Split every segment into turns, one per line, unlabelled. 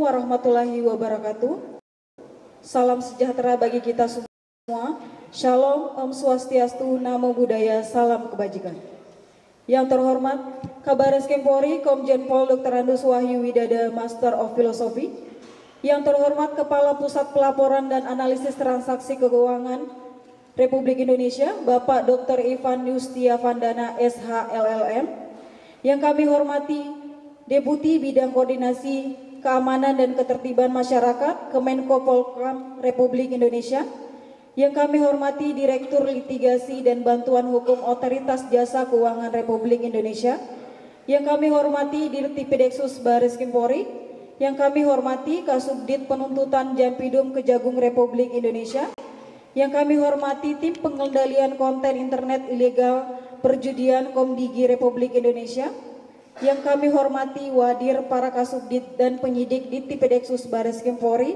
warahmatullahi wabarakatuh. Salam sejahtera bagi kita semua. Shalom, Om Swastiastu, Namo Buddhaya, salam kebajikan. Yang terhormat Kabar Reskrim Polri Komjen Pol Dr. Andus Wahyu Widada, Master of Philosophy. Yang terhormat Kepala Pusat Pelaporan dan Analisis Transaksi Keuangan Republik Indonesia, Bapak Dr. Ivan Yustia Vandana, SH LLM. Yang kami hormati Deputi Bidang Koordinasi Keamanan dan Ketertiban Masyarakat Kemenko Polhukam Republik Indonesia. Yang kami hormati Direktur Litigasi dan Bantuan Hukum Otoritas Jasa Keuangan Republik Indonesia. Yang kami hormati Dirtipideksus Bareskrim Polri. Yang kami hormati Kasubdit Penuntutan Jampidum Kejagung Republik Indonesia. Yang kami hormati Tim Pengendalian Konten Internet Ilegal Perjudian Komdigi Republik Indonesia. Yang kami hormati Wadir, para Kasubdit dan penyidik di Tipideksus Bareskrim Polri,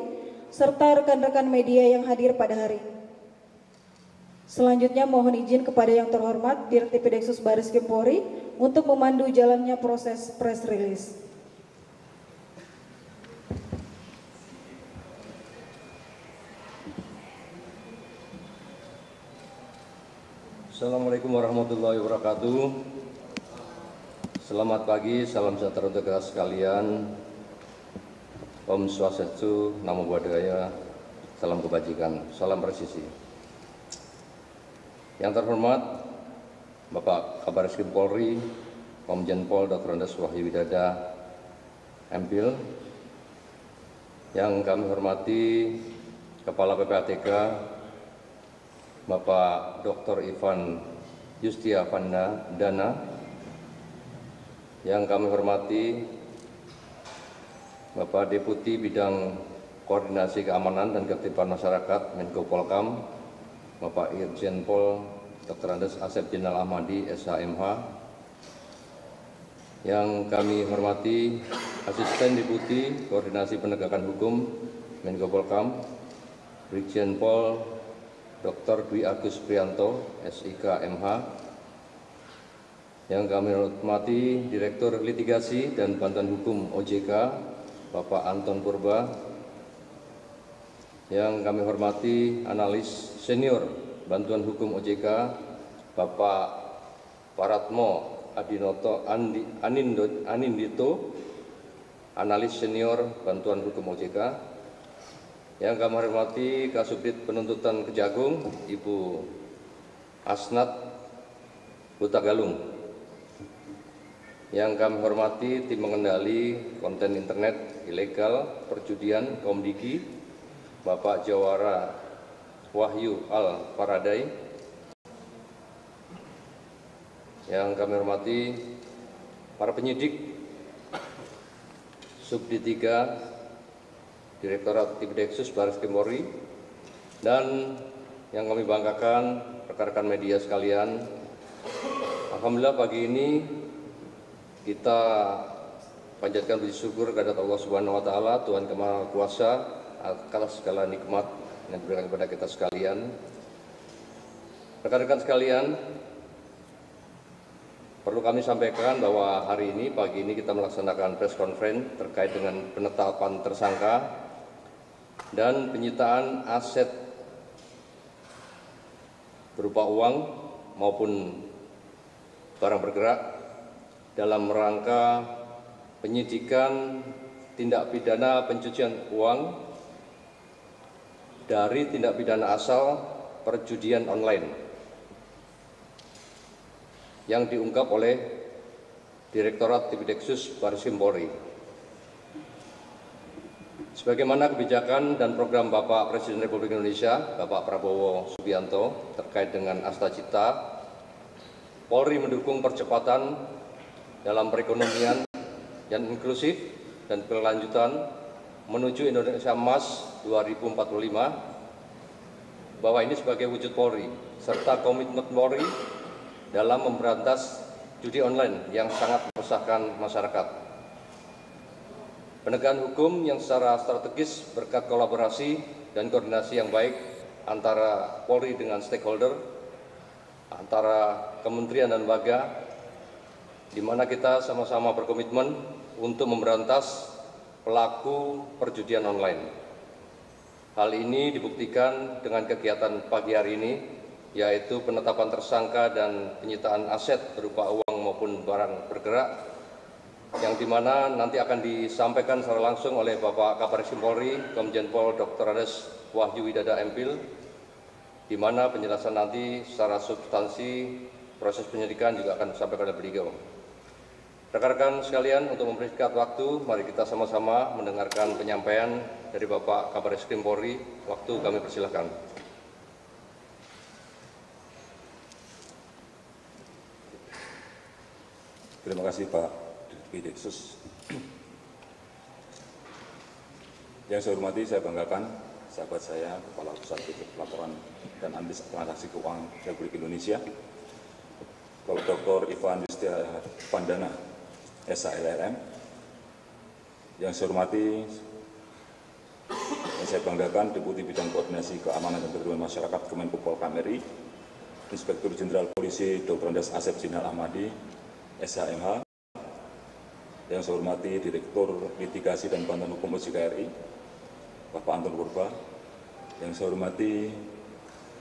serta rekan-rekan media yang hadir pada hari ini. Selanjutnya mohon izin kepada yang terhormat Dirtipideksus Bareskrim Polri untuk memandu jalannya proses press release.
Assalamualaikum warahmatullahi wabarakatuh. Selamat pagi, salam sejahtera untuk kita sekalian. Om Swastiastu, Namo Buddhaya, salam kebajikan, salam presisi. Yang terhormat Bapak Kabar Reskrim Polri, Komjen Pol Dr. Andus Wahyu Widada, MPhil. Yang kami hormati Kepala PPATK, Bapak Dr. Ivan Yustia Vandana. Yang kami hormati Bapak Deputi Bidang Koordinasi Keamanan dan Ketertiban Masyarakat Menko Polhukam, Bapak Irjen Pol Dr. Andes Asep Jenderal Ahmadi, SHMH. Yang kami hormati Asisten Deputi Koordinasi Penegakan Hukum Menko Polhukam, Brigjen Pol Dr. Dwi Agus Prianto, SIK MH. Yang kami hormati Direktur Litigasi dan Bantuan Hukum OJK, Bapak Anton Purba. Yang kami hormati Analis Senior Bantuan Hukum OJK, Bapak Paratmo Anindito, Analis Senior Bantuan Hukum OJK. Yang kami hormati Kasubdit Penuntutan Kejagung, Ibu Asnat Hutagalung. Yang kami hormati Tim Pengendali Konten Internet Ilegal Perjudian Komdigi, Bapak Jawara Wahyu Al Paradai. Yang kami hormati para penyidik Subdit 3 Direktorat Tipideksus Bareskrim Polri, dan yang kami banggakan rekan-rekan media sekalian. Alhamdulillah pagi ini kita panjatkan puji syukur kepada Allah Subhanahu wa taala, Tuhan Yang Maha Kuasa, atas segala nikmat yang diberikan kepada kita sekalian. Rekan-rekan sekalian, perlu kami sampaikan bahwa hari ini, pagi ini kita melaksanakan press conference terkait dengan penetapan tersangka dan penyitaan aset berupa uang maupun barang bergerak dalam rangka penyidikan tindak pidana pencucian uang dari tindak pidana asal perjudian online yang diungkap oleh Direktorat Tipideksus Bareskrim Polri. Sebagaimana kebijakan dan program Bapak Presiden Republik Indonesia, Bapak Prabowo Subianto, terkait dengan Astacita, Polri mendukung percepatan dalam perekonomian yang inklusif dan berkelanjutan menuju Indonesia Emas 2045, bahwa ini sebagai wujud Polri serta komitmen Polri dalam memberantas judi online yang sangat meresahkan masyarakat. Penegakan hukum yang secara strategis berkat kolaborasi dan koordinasi yang baik antara Polri dengan stakeholder, antara kementerian dan lembaga, di mana kita sama-sama berkomitmen untuk memberantas pelaku perjudian online. Hal ini dibuktikan dengan kegiatan pagi hari ini, yaitu penetapan tersangka dan penyitaan aset berupa uang maupun barang bergerak, yang dimana nanti akan disampaikan secara langsung oleh Bapak Kabaris Krim Polri, Komjen Pol Dr. Andes Wahyu Widada MPhil, di mana penjelasan nanti secara substansi proses penyidikan juga akan disampaikan oleh beliau. Rekan-rekan sekalian, untuk mempersingkat waktu, mari kita sama-sama mendengarkan penyampaian dari Bapak Kabaris Krim Polri. Waktu kami persilahkan.
Terima kasih Pak Direksus. Yang saya hormati, saya banggakan sahabat saya, Kepala Pusat Pelaporan dan Analisis Transaksi Keuangan Republik Indonesia, Bapak Dr. Ivan Yustia Pandana, SHLRM. Yang saya hormati, yang saya banggakan Deputi Bidang Koordinasi Keamanan dan Perlindungan Masyarakat Kemenko Polhukam RI, Inspektur Jenderal Polisi Dr. Andes Asep Jinal Ahmadi, SHMH. Yang saya hormati Direktur Litigasi dan Bantuan Hukum OJK RI, Bapak Anton Purba. Yang saya hormati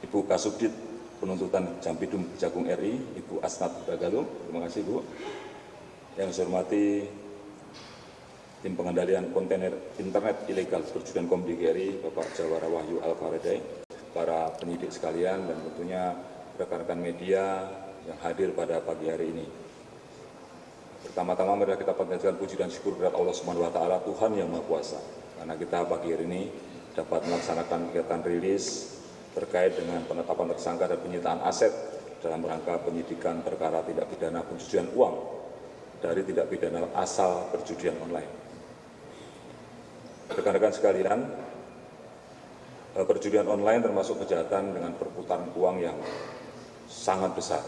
Ibu Kasubdit Penuntutan Jampidum Kejagung RI, Ibu Asnat Bagalu. Terima kasih Bu. Yang saya hormati Tim Pengendalian Kontainer Internet Ilegal Perjudian Komdigi RI, Bapak Jawara Wahyu Al-Faradai, para penyidik sekalian, dan tentunya rekan-rekan media yang hadir pada pagi hari ini. Pertama-tama mari kita panjatkan puji dan syukur kepada Allah Subhanahu wa taala, Tuhan yang Maha Kuasa, karena kita pagi hari ini dapat melaksanakan kegiatan rilis terkait dengan penetapan tersangka dan penyitaan aset dalam rangka penyidikan perkara tindak pidana pencucian uang dari tindak pidana asal perjudian online. Rekan-rekan sekalian, perjudian online termasuk kejahatan dengan perputaran uang yang sangat besar.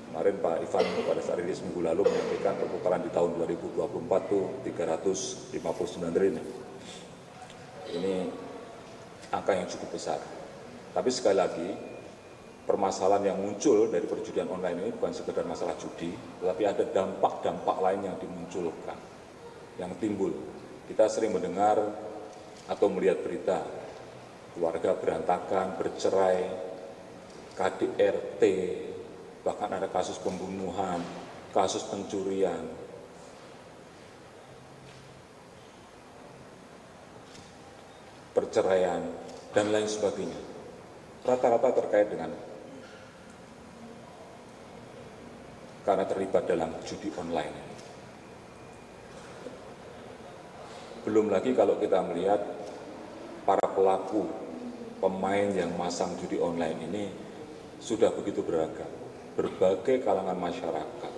Kemarin Pak Ivan pada saat rilis minggu lalu menyampaikan perputaran di tahun 2024 itu 359 triliun. Ini angka yang cukup besar. Tapi sekali lagi, permasalahan yang muncul dari perjudian online ini bukan sekedar masalah judi, tetapi ada dampak-dampak lain yang dimunculkan, yang timbul. Kita sering mendengar atau melihat berita keluarga berantakan, bercerai, KDRT, bahkan ada kasus pembunuhan, kasus pencurian. Perceraian, dan lain sebagainya. Rata-rata terkait dengan karena terlibat dalam judi online. Belum lagi kalau kita melihat para pelaku, pemain yang masang judi online ini sudah begitu beragam. Berbagai kalangan masyarakat,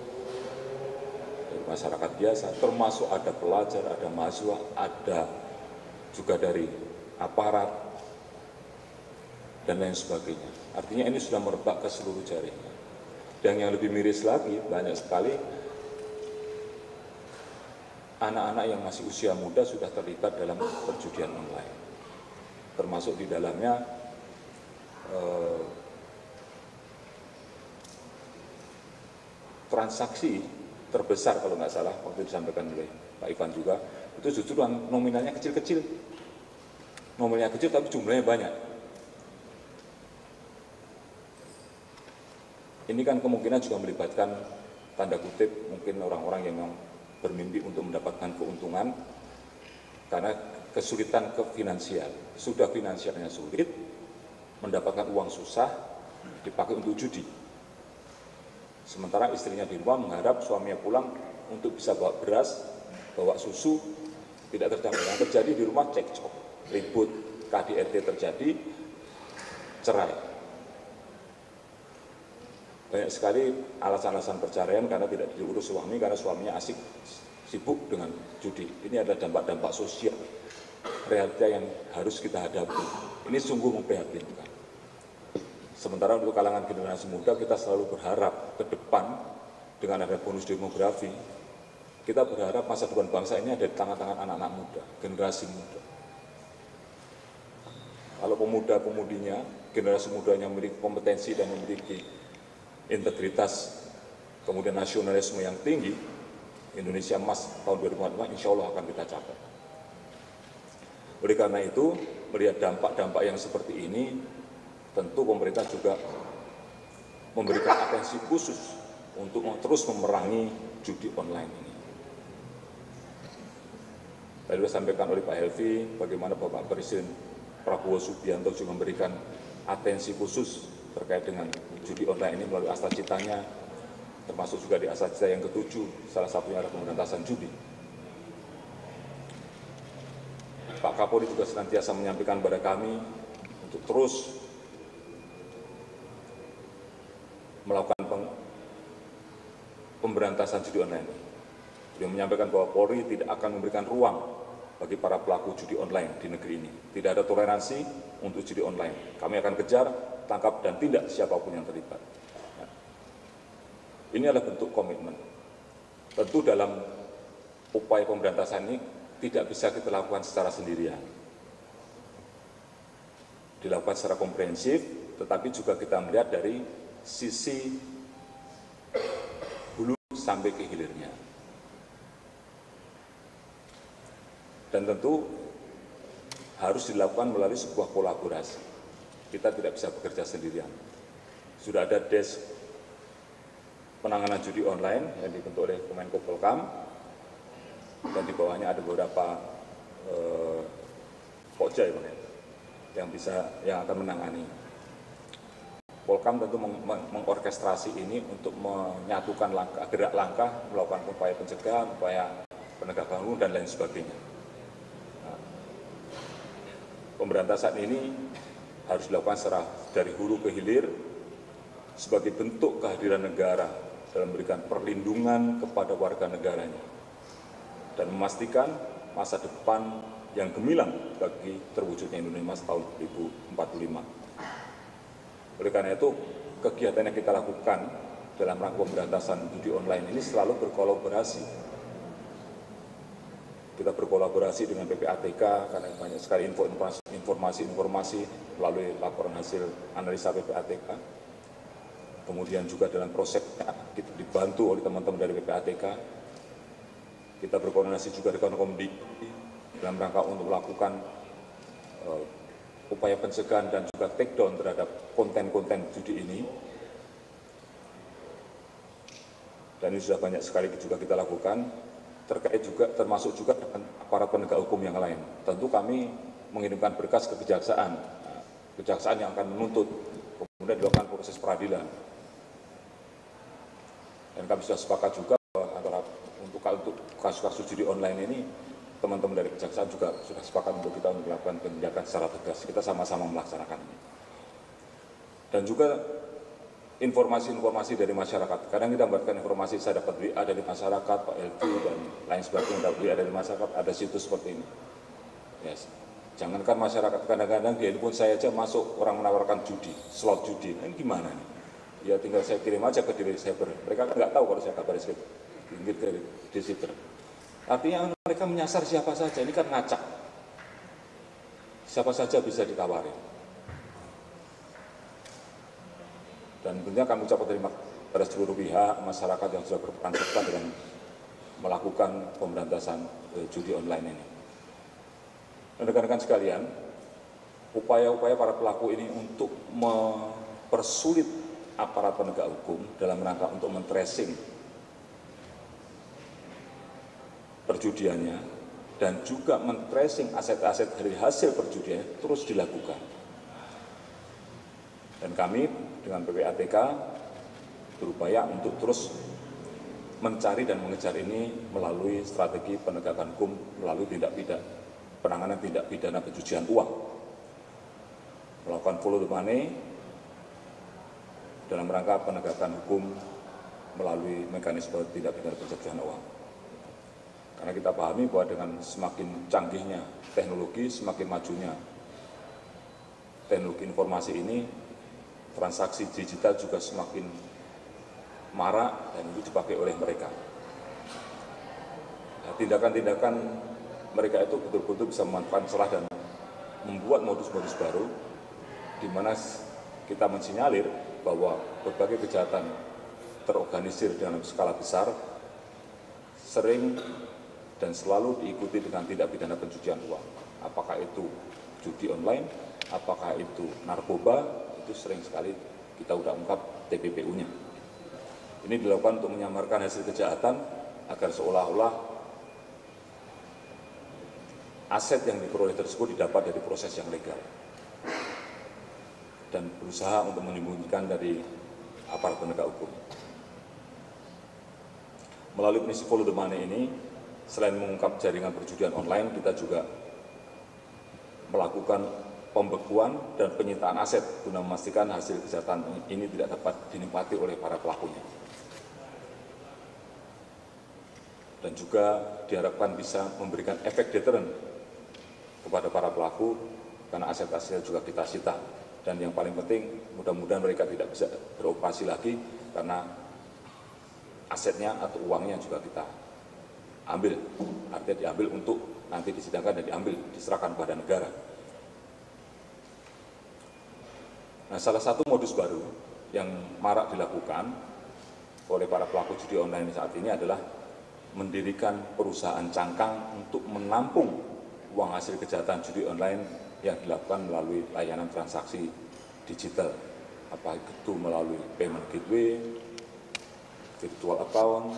dari masyarakat biasa, termasuk ada pelajar, ada mahasiswa, ada juga dari aparat, dan lain sebagainya. Artinya ini sudah merebak ke seluruh jaringan. Dan yang lebih miris lagi, banyak sekali anak-anak yang masih usia muda sudah terlibat dalam perjudian online. Termasuk di dalamnya transaksi terbesar kalau nggak salah, waktu disampaikan oleh Pak Ivan juga, itu justru nominalnya kecil-kecil. Nominalnya kecil tapi jumlahnya banyak. Ini kan kemungkinan juga melibatkan, tanda kutip, mungkin orang-orang yang memang bermimpi untuk mendapatkan keuntungan karena kesulitan ke finansial. Sudah finansialnya sulit, mendapatkan uang susah, dipakai untuk judi. Sementara istrinya di rumah mengharap suaminya pulang untuk bisa bawa beras, bawa susu, tidak tercapai. Yang terjadi di rumah cekcok, ribut, KDRT terjadi, cerai. Banyak sekali alasan-alasan perceraian karena tidak diurus suami, karena suaminya asik, sibuk dengan judi. Ini adalah dampak-dampak sosial, realita yang harus kita hadapi. Ini sungguh memprihatinkan. Sementara untuk kalangan generasi muda, kita selalu berharap ke depan dengan ada bonus demografi, kita berharap masa depan bangsa ini ada di tangan-tangan anak-anak muda, generasi muda. Kalau pemuda-pemudinya, generasi mudanya memiliki kompetensi dan memiliki integritas, kemudian nasionalisme yang tinggi, Indonesia Emas tahun 2045 insya Allah akan kita capai. Oleh karena itu, melihat dampak-dampak yang seperti ini, tentu pemerintah juga memberikan atensi khusus untuk terus memerangi judi online ini. Tadi sudah disampaikan oleh Pak Helvi, bagaimana Bapak Presiden Prabowo Subianto juga memberikan atensi khusus terkait dengan judi online ini melalui Astacitanya, termasuk juga di Astacita yang ke-7, salah satunya adalah pemberantasan judi. Pak Kapolri juga senantiasa menyampaikan kepada kami untuk terus melakukan pemberantasan judi online. Beliau menyampaikan bahwa Polri tidak akan memberikan ruang bagi para pelaku judi online di negeri ini. Tidak ada toleransi untuk judi online. Kami akan kejar, tangkap, dan tindak siapapun yang terlibat. Ini adalah bentuk komitmen. Tentu dalam upaya pemberantasan ini tidak bisa kita lakukan secara sendirian. Dilakukan secara komprehensif, tetapi juga kita melihat dari sisi hulu sampai ke hilirnya. Dan tentu harus dilakukan melalui sebuah kolaborasi. Kita tidak bisa bekerja sendirian. Sudah ada desk penanganan judi online yang dibentuk oleh Kemenko Polhukam, dan di bawahnya ada beberapa pokja yang akan menangani. Polhukam tentu mengorkestrasi ini untuk menyatukan gerak langkah, melakukan upaya pencegahan, upaya penegakan hukum dan lain sebagainya. Nah, pemberantasan ini harus dilakukan secara dari hulu ke hilir sebagai bentuk kehadiran negara dalam memberikan perlindungan kepada warga negaranya dan memastikan masa depan yang gemilang bagi terwujudnya Indonesia Emas tahun 2045. Oleh karena itu, kegiatan yang kita lakukan dalam rangka pemberantasan judi online ini selalu berkolaborasi. Kita berkolaborasi dengan PPATK karena banyak sekali informasi melalui laporan hasil analisa PPATK. Kemudian juga dalam prosesnya kita dibantu oleh teman-teman dari PPATK. Kita berkoordinasi juga dengan Komdikti dalam rangka untuk melakukan upaya pencegahan dan juga take down terhadap konten-konten judi ini. Dan ini sudah banyak sekali juga kita lakukan, terkait juga termasuk juga dengan aparat penegak hukum yang lain. Tentu kami mengirimkan berkas ke kejaksaan, kejaksaan yang akan menuntut, kemudian dilakukan proses peradilan. Dan kami sudah sepakat juga bahwa antara untuk kasus-kasus judi online ini, teman-teman dari kejaksaan juga sudah sepakat untuk kita melakukan penindakan secara tegas. Kita sama-sama melaksanakan ini. Dan juga informasi-informasi dari masyarakat. Kadang kita mendapatkan informasi, saya dapat WA dari masyarakat, Pak LT dan lain sebagainya, dapat WA dari masyarakat, ada situs seperti ini. Yes. Jangankan masyarakat, kadang-kadang di handphone saya aja masuk orang menawarkan judi, slot judi. Ini gimana nih? Ya tinggal saya kirim aja ke diri cyber. Mereka kan nggak tahu kalau saya kabar cyber, di cyber. Artinya mereka menyasar siapa saja. Ini kan ngacak. Siapa saja bisa ditawarin. Dan tentunya kami ucapkan terima kasih pada seluruh pihak masyarakat yang sudah berperan serta dengan melakukan pemberantasan judi online ini. Dan rekan-rekan sekalian, upaya-upaya para pelaku ini untuk mempersulit aparat penegak hukum dalam rangka untuk men-tracing perjudiannya dan juga men-tracing aset-aset dari hasil perjudian terus dilakukan. Dan kami dengan PPATK berupaya untuk terus mencari dan mengejar ini melalui strategi penegakan hukum, melalui penanganan tindak pidana pencucian uang, melakukan follow the money dalam rangka penegakan hukum melalui mekanisme tindak pidana pencucian uang. Karena kita pahami bahwa dengan semakin canggihnya teknologi, semakin majunya teknologi informasi ini, transaksi digital juga semakin marak dan itu dipakai oleh mereka. Nah, tindakan-tindakan mereka itu betul-betul bisa memanfaatkan celah dan membuat modus-modus baru, di mana kita mensinyalir bahwa berbagai kejahatan terorganisir dalam skala besar sering dan selalu diikuti dengan tindak pidana pencucian uang. Apakah itu judi online, apakah itu narkoba, itu sering sekali kita udah ungkap TPPU-nya. Ini dilakukan untuk menyamarkan hasil kejahatan agar seolah-olah aset yang diperoleh tersebut didapat dari proses yang legal dan berusaha untuk menyembunyikan dari aparat penegak hukum. Melalui prinsip follow the money ini, selain mengungkap jaringan perjudian online, kita juga melakukan pembekuan dan penyitaan aset guna memastikan hasil kejahatan ini tidak dapat dinikmati oleh para pelakunya. Dan juga diharapkan bisa memberikan efek deteren kepada para pelaku karena aset-asetnya juga kita sita. Dan yang paling penting, mudah-mudahan mereka tidak bisa beroperasi lagi karena asetnya atau uangnya juga kita ambil. Artinya diambil untuk nanti disidangkan dan diambil, diserahkan kepada negara. Nah, salah satu modus baru yang marak dilakukan oleh para pelaku judi online saat ini adalah mendirikan perusahaan cangkang untuk menampung uang hasil kejahatan judi online yang dilakukan melalui layanan transaksi digital, apa itu melalui payment gateway, virtual account,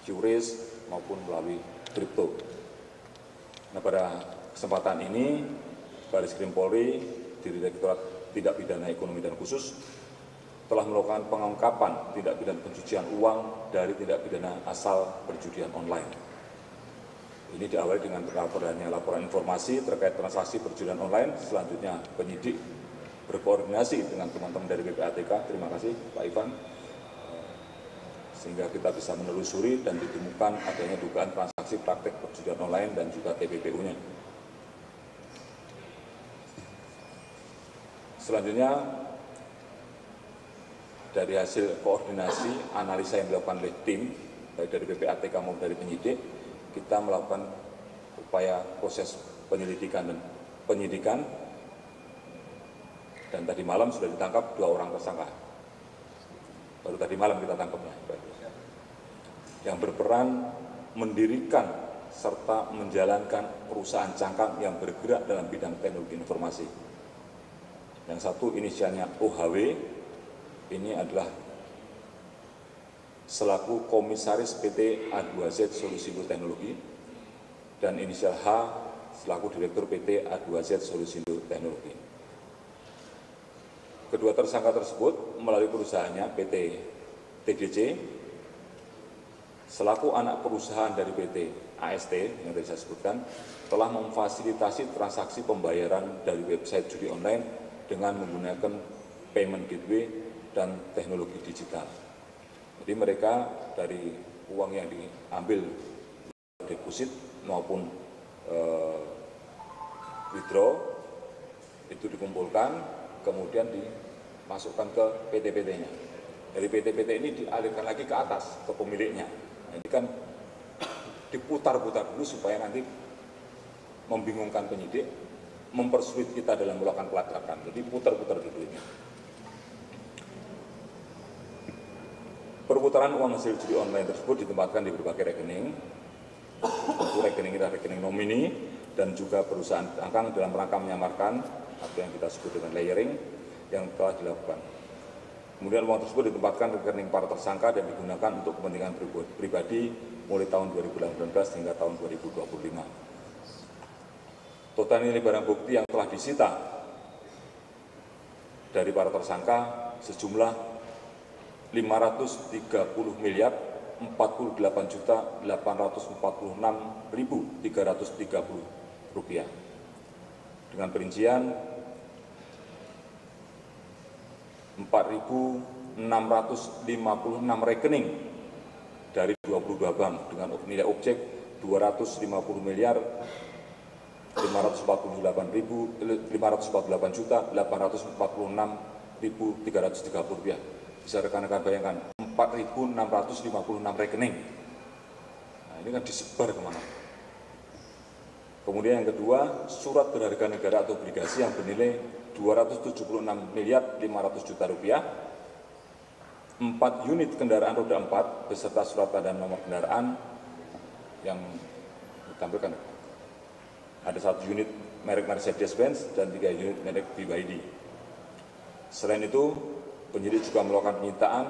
QRIS, maupun melalui kripto. Nah, pada kesempatan ini, Bareskrim Polri, Direktorat Tindak Pidana Ekonomi dan Khusus, telah melakukan pengungkapan tindak pidana pencucian uang dari tindak pidana asal perjudian online. Ini diawali dengan terlaporannya laporan informasi terkait transaksi perjudian online. Selanjutnya penyidik berkoordinasi dengan teman-teman dari PPATK, terima kasih Pak Ivan, sehingga kita bisa menelusuri dan ditemukan adanya dugaan transaksi praktek perjudian online dan juga TPPU-nya. Selanjutnya, dari hasil koordinasi analisa yang dilakukan oleh tim, baik dari PPATK maupun dari penyidik, kita melakukan upaya proses penyelidikan dan tadi malam sudah ditangkap 2 orang tersangka. Baru tadi malam kita tangkapnya, yang berperan mendirikan serta menjalankan perusahaan cangkang yang bergerak dalam bidang teknologi informasi. Yang satu inisialnya OHW, ini adalah selaku Komisaris PT A2Z Solusindo Teknologi, dan inisial H selaku Direktur PT A2Z Solusindo Teknologi. Kedua tersangka tersebut melalui perusahaannya PT TDC, selaku anak perusahaan dari PT AST yang tadi saya sebutkan, telah memfasilitasi transaksi pembayaran dari website judi online dengan menggunakan payment gateway dan teknologi digital. Jadi mereka dari uang yang diambil deposit maupun withdraw itu dikumpulkan, kemudian dimasukkan ke PT-PT-nya. Dari PT-PT ini dialirkan lagi ke atas, ke pemiliknya. Ini kan diputar-putar dulu supaya nanti membingungkan penyidik, mempersulit kita dalam melakukan pelacakan. Jadi putar-putar dulu ini. Perputaran uang hasil judi online tersebut ditempatkan di berbagai rekening. Tentu rekening kita rekening nomini dan juga perusahaan cangkang dalam rangka menyamarkan atau yang kita sebut dengan layering yang telah dilakukan. Kemudian uang tersebut ditempatkan di rekening para tersangka dan digunakan untuk kepentingan pribadi mulai tahun 2018 hingga tahun 2025. Total nilai barang bukti yang telah disita dari para tersangka sejumlah 538.846.330 rupiah dengan perincian 4.656 rekening dari 22 bank dengan nilai objek 250.548.846.330 rupiah. Bisa rekan-rekan bayangkan, 4.656 rekening. Nah, ini kan disebar kemana. Kemudian yang kedua, surat berharga negara atau obligasi yang bernilai 276.500.000.000 rupiah, 4 unit kendaraan roda 4 beserta surat tanda nomor kendaraan yang ditampilkan. Ada 1 unit merek Mercedes-Benz dan 3 unit merek BYD. Selain itu, penyidik juga melakukan penyitaan.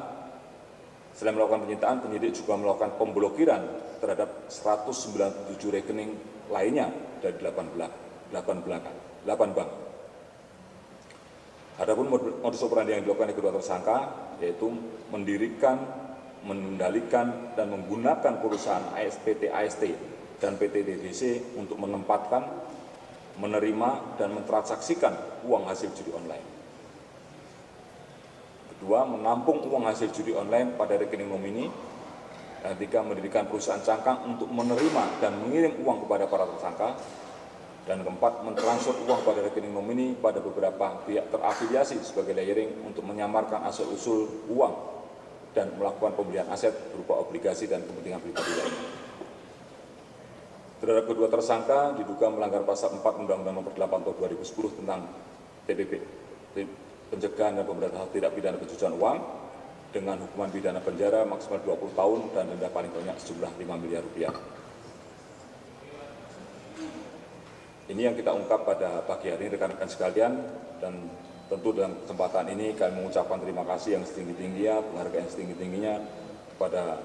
Selain melakukan penyitaan, penyidik juga melakukan pemblokiran terhadap 197 rekening lainnya dari 8 bank. Adapun modus operandi yang dilakukan oleh kedua tersangka yaitu mendirikan, mengendalikan, dan menggunakan perusahaan PT AST dan PT DDC untuk menempatkan, menerima, dan mentransaksikan uang hasil judi online. Kedua, menampung uang hasil judi online pada rekening nomini. Yang ketiga, mendirikan perusahaan cangkang untuk menerima dan mengirim uang kepada para tersangka. Dan keempat, mentransfer uang pada rekening nomini pada beberapa pihak terafiliasi sebagai layering untuk menyamarkan asal-usul uang dan melakukan pembelian aset berupa obligasi dan kepentingan pribadi lainnya. Terhadap kedua tersangka diduga melanggar pasal 4 Undang-Undang Nomor 8 Tahun 2010 tentang TPP, pencegahan dan pemberantasan tindak pidana pencucian uang, dengan hukuman pidana penjara maksimal 20 tahun dan denda paling banyak sejumlah 5 miliar rupiah. Ini yang kita ungkap pada pagi hari ini rekan-rekan sekalian, dan tentu dalam kesempatan ini kami mengucapkan terima kasih yang setinggi-tingginya, penghargaan yang setinggi-tingginya kepada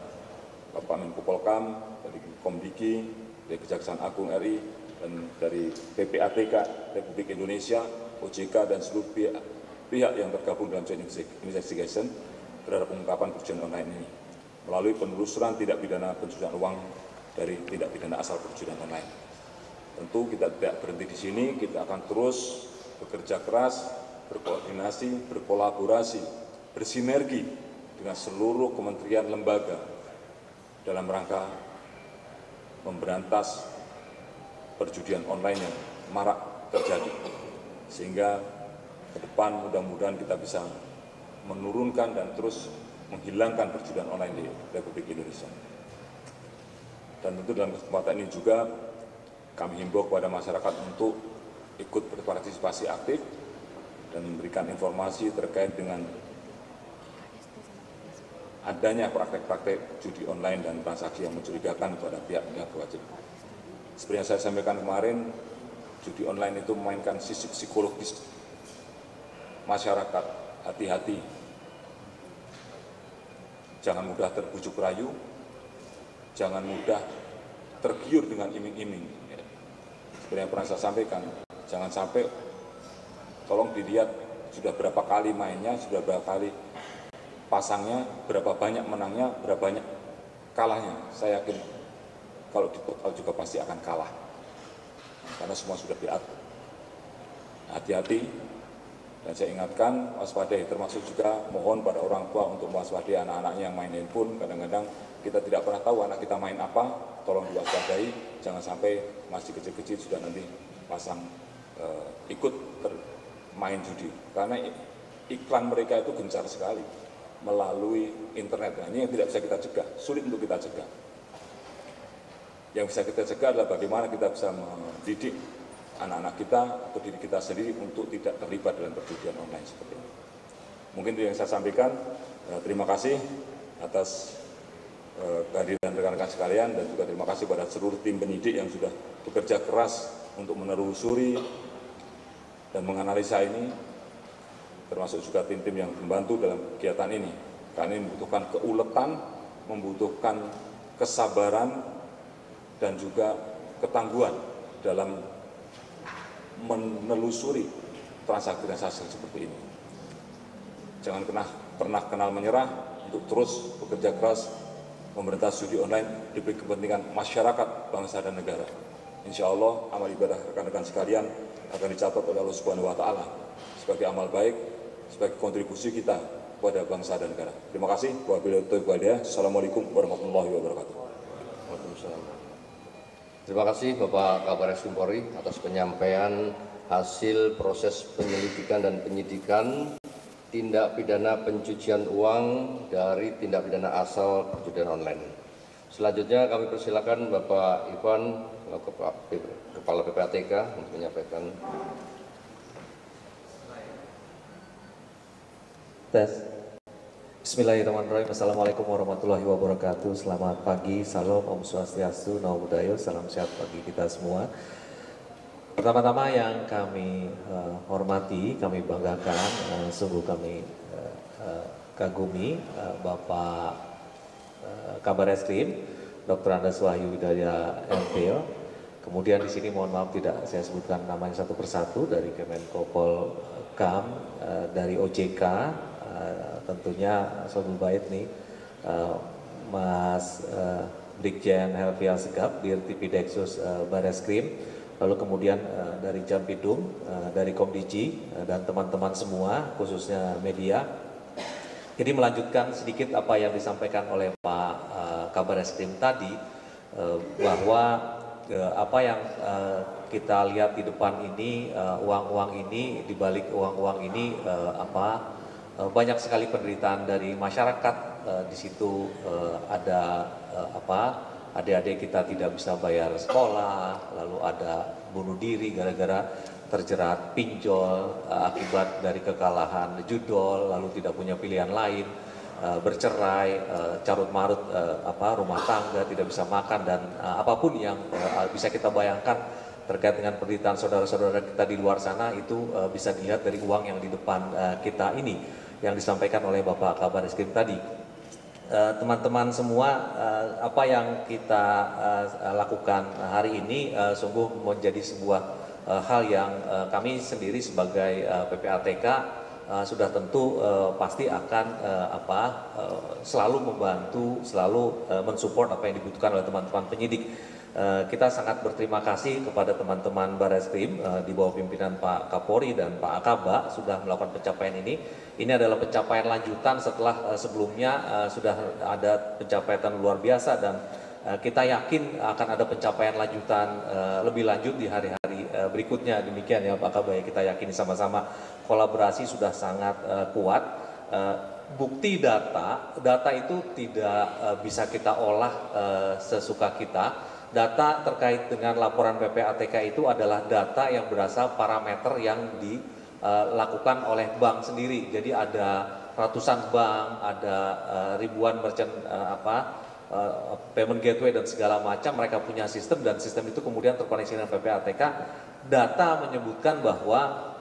Bapak Menko Polkam, dari Komdiki, dari Kejaksaan Agung RI, dan dari PPATK Republik Indonesia, OJK, dan seluruh pihak yang tergabung dalam joint investigation terhadap pengungkapan pencucian online ini melalui penelusuran tindak pidana pencucian uang dari tindak pidana asal pencucian online. Tentu kita tidak berhenti di sini, kita akan terus bekerja keras, berkoordinasi, berkolaborasi, bersinergi dengan seluruh kementerian lembaga dalam rangka memberantas perjudian online yang marak terjadi. Sehingga ke depan mudah-mudahan kita bisa menurunkan dan terus menghilangkan perjudian online di Republik Indonesia. Dan tentu dalam kesempatan ini juga kami himbau kepada masyarakat untuk ikut berpartisipasi aktif dan memberikan informasi terkait dengan adanya praktek-praktek judi online dan transaksi yang mencurigakan kepada pihak-pihak wajib. Seperti yang saya sampaikan kemarin, judi online itu memainkan sisi psikologis masyarakat. Hati-hati, jangan mudah terbujuk rayu, jangan mudah tergiur dengan iming-iming. Seperti yang pernah saya sampaikan, jangan sampai, tolong dilihat sudah berapa kali mainnya, sudah berapa kali pasangnya, berapa banyak menangnya, berapa banyak kalahnya. Saya yakin kalau di total juga pasti akan kalah, karena semua sudah diatur. Hati-hati, dan saya ingatkan, waspadai, termasuk juga mohon pada orang tua untuk waspadai anak-anaknya yang main handphone. Kadang-kadang kita tidak pernah tahu anak kita main apa, tolong diwaspadai, jangan sampai masih kecil-kecil sudah nanti pasang ikut main judi. Karena iklan mereka itu gencar sekali melalui internet. Nah, ini yang tidak bisa kita cegah, sulit untuk kita cegah. Yang bisa kita cegah adalah bagaimana kita bisa mendidik anak-anak kita atau diri kita sendiri untuk tidak terlibat dalam perjudian online seperti ini. Mungkin itu yang saya sampaikan. Terima kasih atas kehadiran rekan-rekan sekalian, dan juga terima kasih pada seluruh tim penyidik yang sudah bekerja keras untuk menelusuri dan menganalisa ini, termasuk juga tim-tim yang membantu dalam kegiatan ini. Karena ini membutuhkan keuletan, membutuhkan kesabaran, dan juga ketangguhan dalam menelusuri transaksi-transaksi seperti ini. Jangan pernah kenal menyerah, untuk terus bekerja keras memberantas judi online demi kepentingan masyarakat, bangsa, dan negara. Insya Allah amal ibadah rekan-rekan sekalian akan dicatat oleh Allah Subhanahu wa Ta'ala sebagai amal baik, sebagai kontribusi kita kepada bangsa dan negara. Terima kasih. Assalamualaikum warahmatullahi wabarakatuh.
Waalaikumsalam. Terima kasih Bapak Kabar Eskrim Polri atas penyampaian hasil proses penyelidikan dan penyidikan tindak pidana pencucian uang dari tindak pidana asal perjudian online. Selanjutnya kami persilakan Bapak Ivan, Kepala PPATK, untuk menyampaikan.
Tes. Bismillahirrahmanirrahim. Assalamualaikum warahmatullahi wabarakatuh. Selamat pagi, salam, Om Swastiastu, Namo Buddhaya, salam sehat bagi kita semua. Pertama-tama yang kami hormati, kami banggakan, sungguh kami kagumi Bapak Kabar Eskrim, Dr. Andes Wahyu Widaya MPil. Kemudian di sini mohon maaf tidak saya sebutkan namanya satu persatu, dari Kemenko Polkam, dari OJK, tentunya Sohibul Bait nih, Mas Brigjen Helvi Asegaf, Dirtipid Deksus Bareskrim, lalu kemudian dari Jampidum, dari Komdiji, dan teman-teman semua, khususnya media. Jadi melanjutkan sedikit apa yang disampaikan oleh Pak Kabar Eskrim tadi, bahwa apa yang kita lihat di depan ini, uang-uang ini, di balik uang-uang ini banyak sekali penderitaan dari masyarakat. Di situ ada adik-adik kita tidak bisa bayar sekolah, lalu ada bunuh diri gara-gara terjerat pinjol akibat dari kekalahan judol, lalu tidak punya pilihan lain, bercerai, carut marut rumah tangga, tidak bisa makan, dan apapun yang bisa kita bayangkan terkait dengan penderitaan saudara-saudara kita di luar sana, itu bisa dilihat dari uang yang di depan kita ini yang disampaikan oleh Bapak Kabar Eskrim tadi. Teman-teman semua, apa yang kita lakukan hari ini sungguh menjadi sebuah hal yang kami sendiri sebagai PPATK sudah tentu pasti akan selalu membantu, selalu mensupport apa yang dibutuhkan oleh teman-teman penyidik. Kita sangat berterima kasih kepada teman-teman Bareskrim di bawah pimpinan Pak Kapolri dan Pak Akaba sudah melakukan pencapaian ini. Ini adalah pencapaian lanjutan setelah sebelumnya sudah ada pencapaian luar biasa, dan kita yakin akan ada pencapaian lanjutan lebih lanjut di hari-hari berikutnya. Demikian ya Pak Akaba, kita yakini sama-sama kolaborasi sudah sangat kuat. Bukti data itu tidak bisa kita olah sesuka kita. Data terkait dengan laporan PPATK itu adalah data yang berasal parameter yang dilakukan oleh bank sendiri. Jadi ada ratusan bank, ada ribuan merchant payment gateway dan segala macam. Mereka punya sistem, dan sistem itu kemudian terkoneksi dengan PPATK. Data menyebutkan bahwa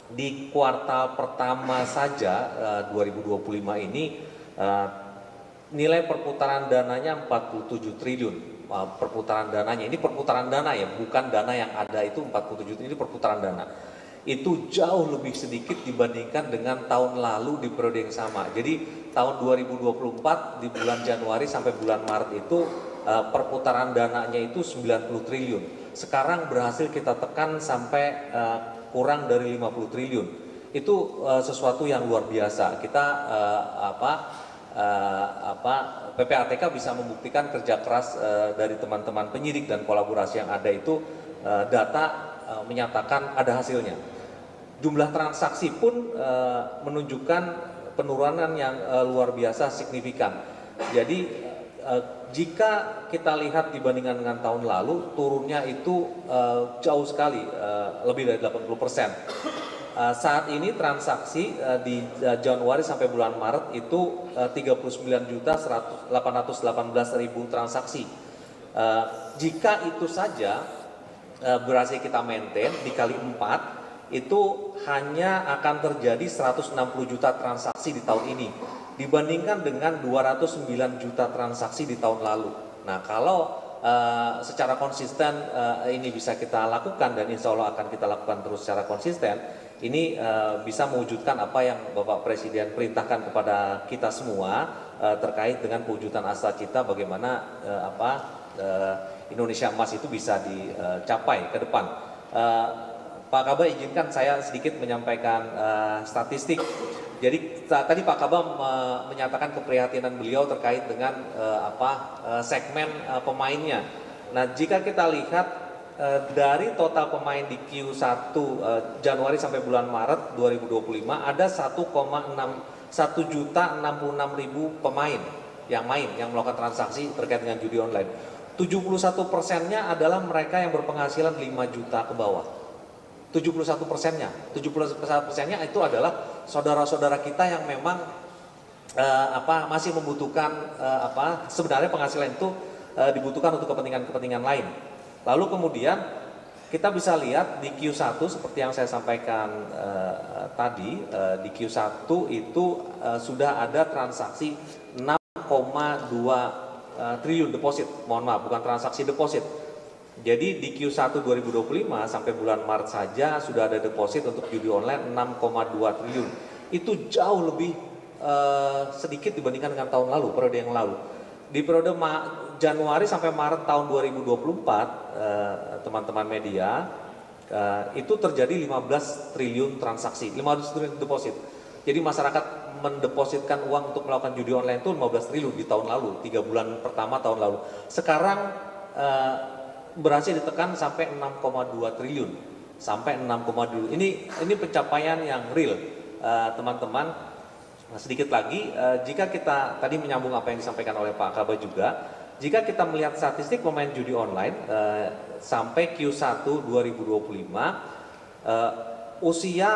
di kuartal pertama saja 2025 ini nilai perputaran dananya 47 triliun. Perputaran dananya, ini perputaran dana ya, bukan dana yang ada itu 47 triliun, ini perputaran dana. Itu jauh lebih sedikit dibandingkan dengan tahun lalu di periode yang sama. Jadi tahun 2024 di bulan Januari sampai bulan Maret itu perputaran dananya itu 90 triliun. Sekarang berhasil kita tekan sampai kurang dari 50 triliun. Itu sesuatu yang luar biasa. Kita PPATK bisa membuktikan kerja keras dari teman-teman penyidik dan kolaborasi yang ada itu, data menyatakan ada hasilnya. Jumlah transaksi pun menunjukkan penurunan yang luar biasa signifikan. Jadi jika kita lihat dibandingkan dengan tahun lalu, turunnya itu jauh sekali, lebih dari 80%. Saat ini transaksi di Januari sampai bulan Maret itu 39.818.000 transaksi. Jika itu saja berhasil kita maintain dikali 4, itu hanya akan terjadi 160 juta transaksi di tahun ini dibandingkan dengan 209 juta transaksi di tahun lalu. Nah, kalau secara konsisten ini bisa kita lakukan, dan insya Allah akan kita lakukan terus secara konsisten, ini bisa mewujudkan apa yang Bapak Presiden perintahkan kepada kita semua terkait dengan pewujudan asa cita bagaimana Indonesia Emas itu bisa dicapai ke depan. Pak Kaba, izinkan saya sedikit menyampaikan statistik. Jadi tadi Pak Kaba menyatakan keprihatinan beliau terkait dengan segmen pemainnya. Nah, jika kita lihat dari total pemain di Q1 Januari sampai bulan Maret 2025 ada 1.066.000 pemain yang melakukan transaksi terkait dengan judi online. 71%-nya adalah mereka yang berpenghasilan 5 juta ke bawah. 71%-nya itu adalah saudara-saudara kita yang memang masih membutuhkan sebenarnya penghasilan itu dibutuhkan untuk kepentingan-kepentingan lain. Lalu kemudian kita bisa lihat di Q1 seperti yang saya sampaikan tadi, di Q1 itu sudah ada transaksi 6,2 triliun deposit, mohon maaf bukan transaksi deposit. Jadi di Q1 2025 sampai bulan Maret saja sudah ada deposit untuk judi online 6,2 triliun. Itu jauh lebih sedikit dibandingkan dengan tahun lalu, periode yang lalu. Di periode Januari sampai Maret tahun 2024, teman-teman media, itu terjadi 15 triliun transaksi, 15 triliun deposit. Jadi masyarakat mendepositkan uang untuk melakukan judi online itu 15 triliun di tahun lalu, 3 bulan pertama tahun lalu. Sekarang berhasil ditekan sampai 6,2 triliun, sampai 6,2. Ini pencapaian yang real, teman-teman. Sedikit lagi, jika kita tadi menyambung apa yang disampaikan oleh Pak Kaba juga, jika kita melihat statistik pemain judi online sampai Q1 2025, usia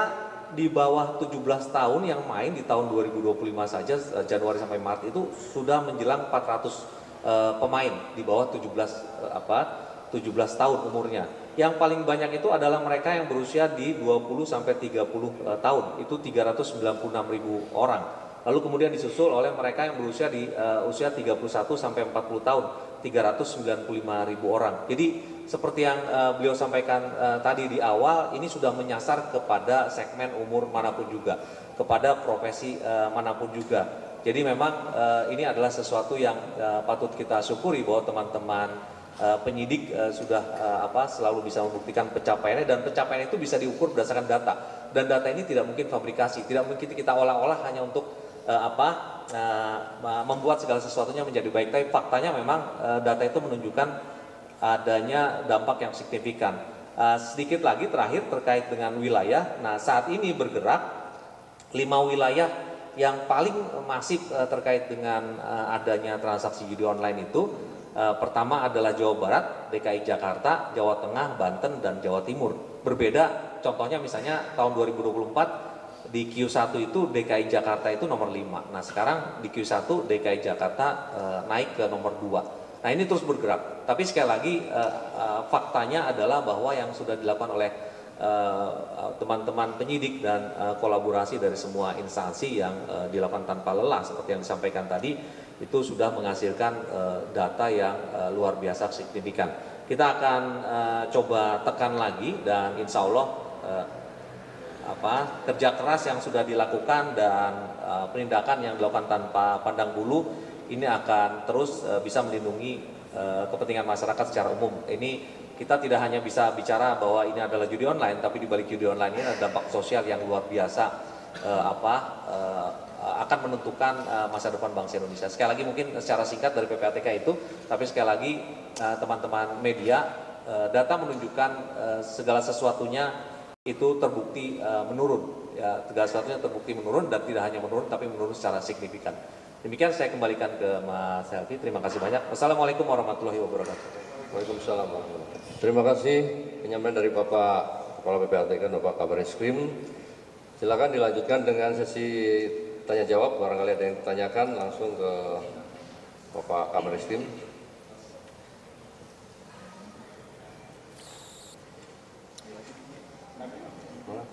di bawah 17 tahun yang main di tahun 2025 saja, Januari sampai Maret itu sudah menjelang 400 pemain di bawah 17 tahun umurnya. Yang paling banyak itu adalah mereka yang berusia di 20 sampai 30 tahun, itu 396.000 orang. Lalu kemudian disusul oleh mereka yang berusia di usia 31 sampai 40 tahun, 395.000 orang. Jadi seperti yang beliau sampaikan tadi di awal, ini sudah menyasar kepada segmen umur manapun juga, kepada profesi manapun juga. Jadi memang ini adalah sesuatu yang patut kita syukuri bahwa teman-teman penyidik sudah selalu bisa membuktikan pencapaiannya, dan pencapaian itu bisa diukur berdasarkan data, dan data ini tidak mungkin fabrikasi, tidak mungkin kita olah-olah hanya untuk membuat segala sesuatunya menjadi baik. Tapi faktanya memang data itu menunjukkan adanya dampak yang signifikan. Sedikit lagi terakhir terkait dengan wilayah. Nah, saat ini bergerak 5 wilayah yang paling masif terkait dengan adanya transaksi judi online itu. Pertama adalah Jawa Barat, DKI Jakarta, Jawa Tengah, Banten, dan Jawa Timur. Berbeda, contohnya misalnya tahun 2024 di Q1 itu DKI Jakarta itu nomor 5. Nah sekarang di Q1 DKI Jakarta naik ke nomor 2. Nah ini terus bergerak. Tapi sekali lagi faktanya adalah bahwa yang sudah dilakukan oleh teman-teman penyidik dan kolaborasi dari semua instansi yang dilakukan tanpa lelah seperti yang disampaikan tadi, itu sudah menghasilkan data yang luar biasa signifikan. Kita akan coba tekan lagi, dan insya Allah kerja keras yang sudah dilakukan dan penindakan yang dilakukan tanpa pandang bulu ini akan terus bisa melindungi kepentingan masyarakat secara umum. Ini kita tidak hanya bisa bicara bahwa ini adalah judi online, tapi di balik judi online ini ada dampak sosial yang luar biasa akan menentukan masa depan bangsa Indonesia. Sekali lagi mungkin secara singkat dari PPATK itu, tapi sekali lagi teman-teman media, data menunjukkan segala sesuatunya itu terbukti menurun. Ya, segala sesuatunya terbukti menurun, dan tidak hanya menurun tapi menurun secara signifikan. Demikian saya kembalikan ke Mas Helvi. Terima kasih banyak. Wassalamualaikum warahmatullahi wabarakatuh.
Waalaikumsalam warahmatullahi wabarakatuh. Terima kasih penyampaian dari Bapak Kepala PPATK dan Bapak Kabar Eskrim. Silakan dilanjutkan dengan sesi tanya jawab. Barangkali ada yang ditanyakan, langsung ke Bapak Kabar Eskrim.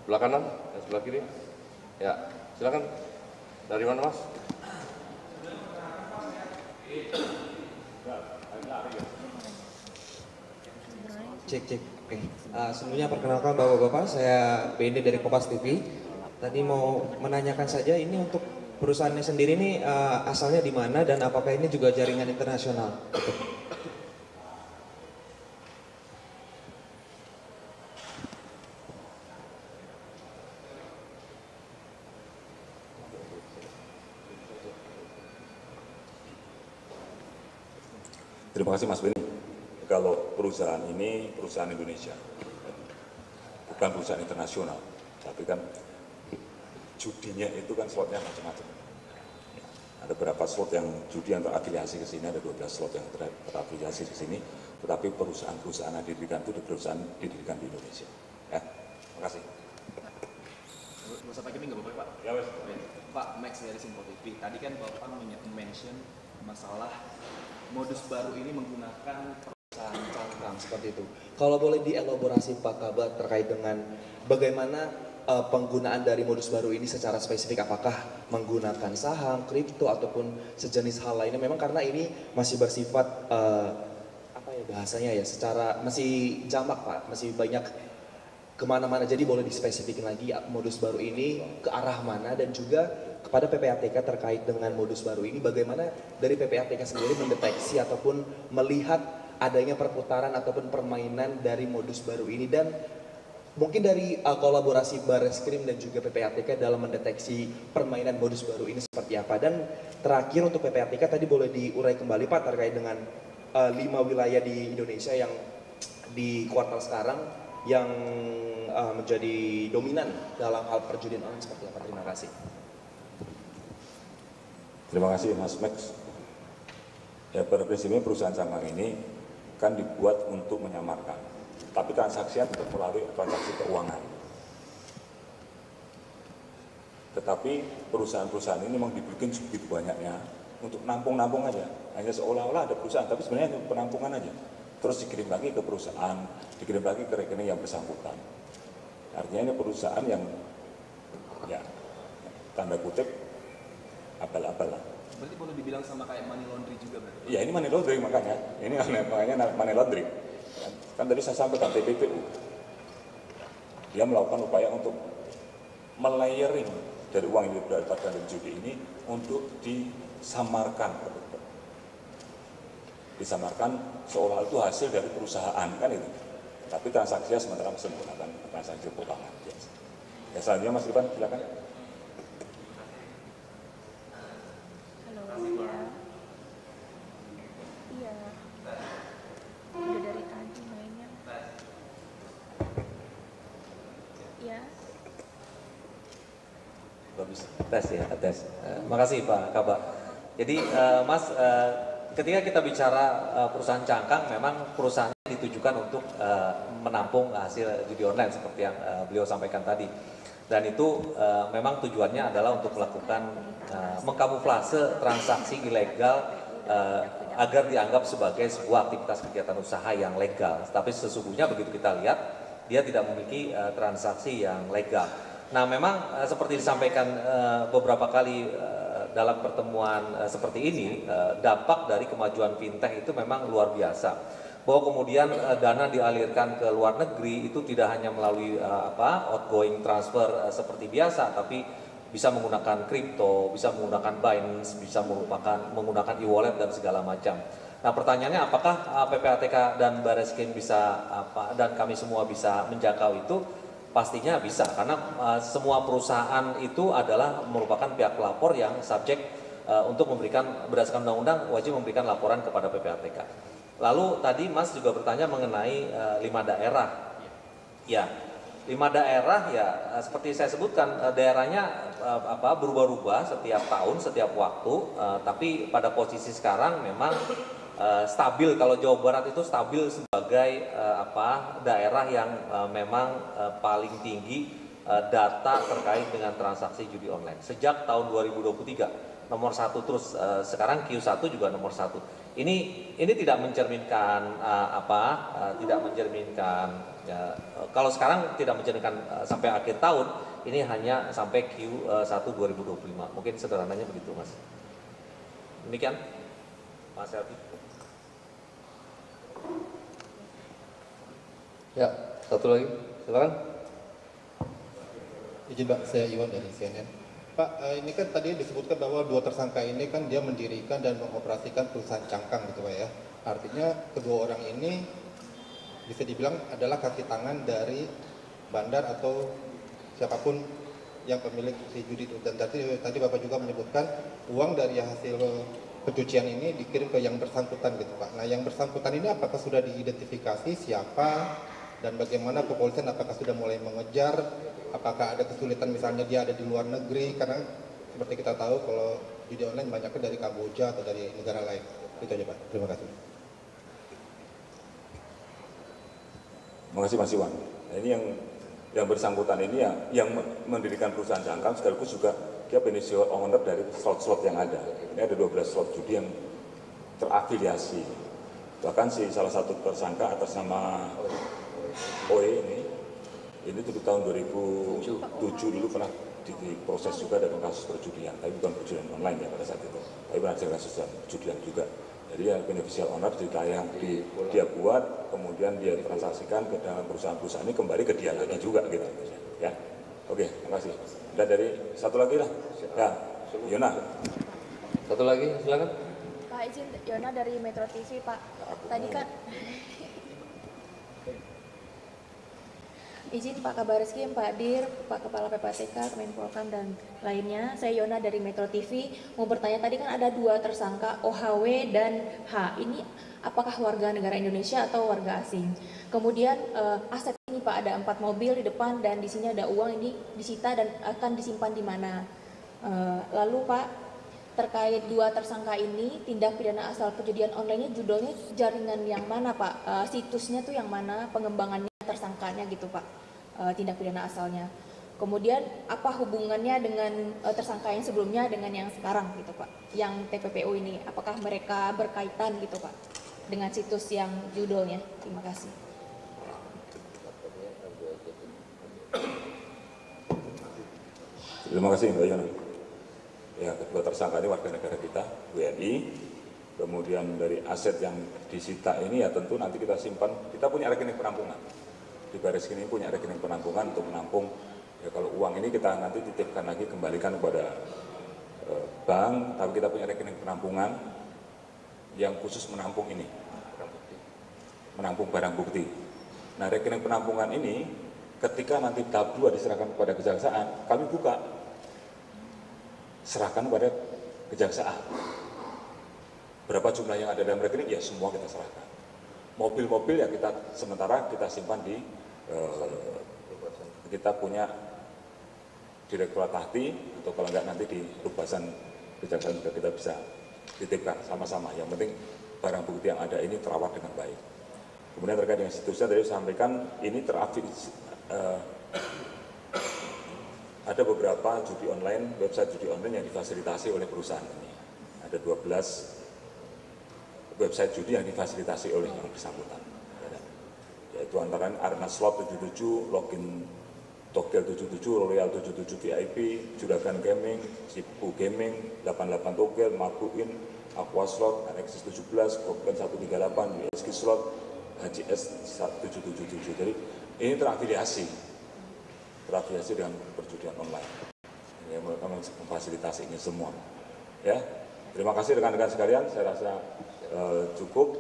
Sebelah kanan, sebelah kiri. Ya, silakan. Dari mana, Mas?
Cek. Oke. Sebelumnya perkenalkan Bapak-Bapak, saya BND dari Kompas TV. Tadi mau menanyakan saja, ini untuk perusahaannya sendiri ini asalnya di mana, dan apakah ini juga jaringan internasional?
Terima kasih Mas Beni. Kalau perusahaan ini perusahaan Indonesia, bukan perusahaan internasional, tapi kan judinya itu kan slotnya macam-macam. Ada beberapa slot yang judi yang terafiliasi ke sini, ada 12 slot yang terafiliasi ke sini, tetapi perusahaan-perusahaan yang didirikan itu perusahaan didirikan di Indonesia. Ya, terima kasih.
Masa pakai ini nggak Bapak?
Ya, wes.
Pak Max dari Simpo TV. Tadi kan Bapak mention masalah modus baru ini menggunakan perusahaan cangkang seperti itu. Kalau boleh dielaborasi Pak Kabar terkait dengan bagaimana penggunaan dari modus baru ini secara spesifik, apakah menggunakan saham, kripto ataupun sejenis hal lainnya? Memang karena ini masih bersifat apa ya bahasanya ya, secara masih jamak Pak, masih banyak kemana-mana, jadi boleh dispesifikin lagi modus baru ini ke arah mana, dan juga kepada PPATK terkait dengan modus baru ini bagaimana dari PPATK sendiri mendeteksi ataupun melihat adanya perputaran ataupun permainan dari modus baru ini, dan mungkin dari kolaborasi Bareskrim dan juga PPATK dalam mendeteksi permainan modus baru ini seperti apa. Dan terakhir untuk PPATK tadi boleh diurai kembali Pak terkait dengan 5 wilayah di Indonesia yang di kuartal sekarang yang menjadi dominan dalam hal perjudian online seperti apa? Terima kasih.
Terima kasih Mas Max. Ya, pada prinsipnya perusahaan cangkang ini kan dibuat untuk menyamarkan, tapi transaksinya tetap melalui transaksi keuangan. Tetapi perusahaan-perusahaan ini memang dibikin segitu banyaknya untuk nampung-nampung aja, hanya seolah-olah ada perusahaan, tapi sebenarnya itu penampungan aja. Terus dikirim lagi ke perusahaan, dikirim lagi ke rekening yang bersangkutan. Artinya ini perusahaan yang ya tanda kutip abal-abal lah.
Berarti boleh dibilang sama kayak money laundry juga berarti?
Ya ini money laundering makanya, ini makanya money laundering. Kan tadi saya sampaikan TPPU, dia melakukan upaya untuk melayering dari uang yang didapatkan dari judi ini untuk disamarkan seolah itu hasil dari perusahaan kan itu, tapi transaksinya sementara masih menggunakan transaksi keuangan biasa. Ya, selanjutnya Mas Irfan silakan.
Halo, iya, udah dari tadi mainnya, ya.
Bagus, tes ya, tes. Makasih Pak Kabak. Jadi Mas, ketika kita bicara perusahaan cangkang, memang perusahaannya ditujukan untuk menampung hasil judi online seperti yang beliau sampaikan tadi. Dan itu memang tujuannya adalah untuk melakukan mengkamuflase transaksi ilegal agar dianggap sebagai sebuah aktivitas kegiatan usaha yang legal. Tapi sesungguhnya begitu kita lihat, dia tidak memiliki transaksi yang legal. Nah, memang seperti disampaikan beberapa kali dalam pertemuan seperti ini, dampak dari kemajuan fintech itu memang luar biasa. Bahwa kemudian dana dialirkan ke luar negeri itu tidak hanya melalui outgoing transfer seperti biasa, tapi bisa menggunakan kripto, bisa menggunakan Binance, bisa menggunakan e-wallet dan segala macam. Nah, pertanyaannya apakah PPATK dan Bareskrim bisa dan kami semua bisa menjangkau itu? Pastinya bisa, karena semua perusahaan itu adalah merupakan pihak pelapor yang subjek untuk memberikan, berdasarkan undang-undang wajib memberikan laporan kepada PPATK. Lalu tadi Mas juga bertanya mengenai 5 daerah. Ya, 5 daerah ya seperti saya sebutkan, daerahnya berubah-ubah setiap tahun, setiap waktu, tapi pada posisi sekarang memang stabil. Kalau Jawa Barat itu stabil sebagai daerah yang memang paling tinggi data terkait dengan transaksi judi online sejak tahun 2023, nomor 1 terus, sekarang Q1 juga nomor 1. Ini tidak mencerminkan tidak mencerminkan ya, kalau sekarang tidak mencerminkan sampai akhir tahun, ini hanya sampai Q1 2025. Mungkin sederhananya begitu Mas. Demikian Mas Selvi.
Ya, satu lagi, silakan.
Izin Pak, saya Iwan dari CNN. Pak, ini kan tadi disebutkan bahwa 2 tersangka ini kan dia mendirikan dan mengoperasikan perusahaan cangkang gitu Pak ya. Artinya kedua orang ini bisa dibilang adalah kaki tangan dari bandar atau siapapun yang pemilik si judi itu. Dan tadi Bapak juga menyebutkan uang dari hasil pencucian ini dikirim ke yang bersangkutan gitu Pak. Nah, yang bersangkutan ini apakah sudah diidentifikasi siapa dan bagaimana kepolisian, apakah sudah mulai mengejar, apakah ada kesulitan misalnya dia ada di luar negeri, karena seperti kita tahu kalau judi online banyaknya dari Kamboja atau dari negara lain. Itu aja Pak, terima kasih.
Terima kasih Mas Iwan. Ini yang bersangkutan ini yang mendirikan perusahaan cangkang sekaligus juga dia beneficial owner dari slot-slot yang ada. Ini ada 12 slot judi yang terafiliasi. Bahkan si salah satu tersangka atas nama OE ini tuh di tahun 2007 dulu pernah diproses juga dalam kasus perjudian, tapi bukan perjudian online ya pada saat itu, tapi pernah ada kasus perjudian juga. Jadi ya beneficial owner dia buat, kemudian dia transaksikan ke dalam perusahaan-perusahaan ini kembali ke dia lagi juga gitu. Ya, oke, makasih. Dan dari satu lagi lah, ya, Yona.
Satu lagi, silakan.
Pak izin, Yona dari Metro TV Pak. Tadi kan izin Pak Kabar Reskrim, Pak Dir, Pak Kepala PPATK, Kemenpolkam dan lainnya. Saya Yona dari Metro TV. Mau bertanya, tadi kan ada 2 tersangka OHW dan H. Ini apakah warga negara Indonesia atau warga asing? Kemudian aset ini Pak, ada 4 mobil di depan dan di sini ada uang, ini disita dan akan disimpan di mana? Lalu Pak, terkait 2 tersangka ini, tindak pidana asal perjudian online-nya judulnya jaringan yang mana Pak? Situsnya tuh yang mana? Pengembangannya, tersangkanya gitu Pak, tindak pidana asalnya. Kemudian apa hubungannya dengan tersangka yang sebelumnya dengan yang sekarang gitu Pak, yang TPPO ini? Apakah mereka berkaitan gitu Pak dengan situs yang judulnya? Terima kasih.
Terima kasih Mbak Yona. Ya, kedua tersangka ini warga negara kita, WNI. Kemudian dari aset yang disita ini ya tentu nanti kita simpan. Kita punya rekening penampungan. Di Baris ini punya rekening penampungan untuk menampung. Ya kalau uang ini kita nanti titipkan lagi, kembalikan kepada bank. Tapi kita punya rekening penampungan yang khusus menampung ini, menampung barang bukti. Nah rekening penampungan ini ketika nanti tahap 2 diserahkan kepada kejaksaan, kami buka, serahkan kepada kejaksaan. Berapa jumlah yang ada dalam rekening? Ya semua kita serahkan. Mobil-mobil ya sementara kita simpan di kita punya Direktorat Tahti, atau kalau enggak nanti di Rubasan Kejaksaan juga kita bisa titipkan sama-sama. Yang penting barang bukti yang ada ini terawat dengan baik. Kemudian terkait dengan situsnya tadi saya sampaikan ini ada beberapa judi online, website judi online yang difasilitasi oleh perusahaan ini. Ada 12 website judi yang difasilitasi oleh yang bersangkutan. Yaitu antara Arena Slot 77, Login Togel 77, Royal 77 VIP, Juragan Gaming, Sipu Gaming, 88 Togel, Makuin, Aqua Slot, Alexis 17, Kopen 138, USG Slot, HGS 777. Jadi ini terafiliasi dengan perjudian online. Ini mereka memfasilitasi ini semua. Ya, terima kasih rekan-rekan sekalian. Saya rasa cukup.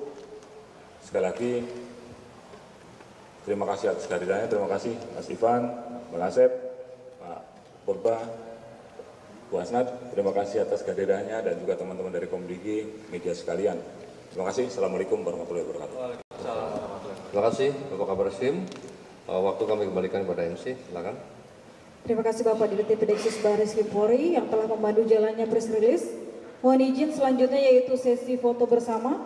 Sekali lagi terima kasih atas kehadirannya. Terima kasih Mas Ivan, Bang Asep, Pak Purba, Bu Asnad. Terima kasih atas kehadirannya dan juga teman-teman dari Komdigi, media sekalian. Terima kasih. Assalamualaikum warahmatullahi wabarakatuh.
Terima kasih Bapak Kabar Reskrim. Waktu kami kembalikan kepada MC, silakan.
Terima kasih Bapak Dirjen Pideksus Bareskrim Polri yang telah memandu jalannya press release. Mohon izin selanjutnya yaitu sesi foto bersama.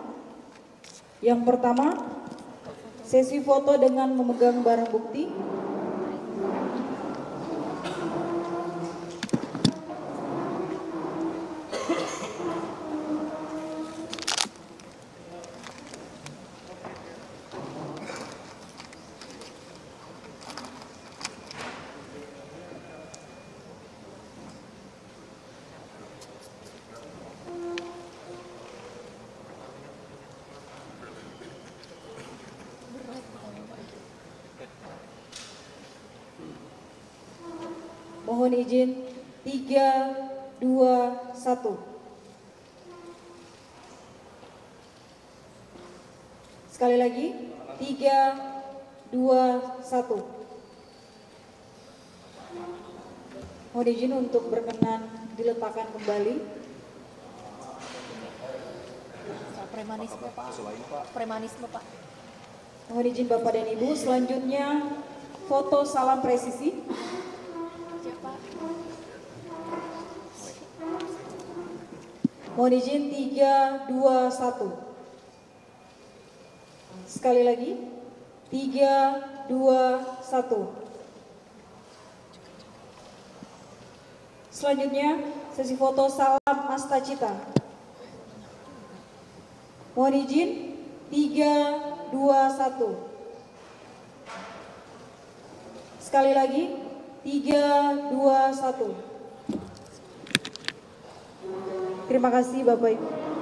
Yang pertama, sesi foto dengan memegang barang bukti. Mohon izin 3, 2, 1. Sekali lagi 3, 2, 1. Mohon izin untuk berkenan diletakkan kembali.
Premanisme Pak. Premanisme Pak.
Mohon izin Bapak dan Ibu, selanjutnya foto salam presisi. Mohon izin 3, 2, 1. Sekali lagi 3, 2, 1. Selanjutnya, sesi foto Salam Astacita. Mohon izin, 3, 2, 1. Sekali lagi, 3, 2, 1. Terima kasih Bapak Ibu.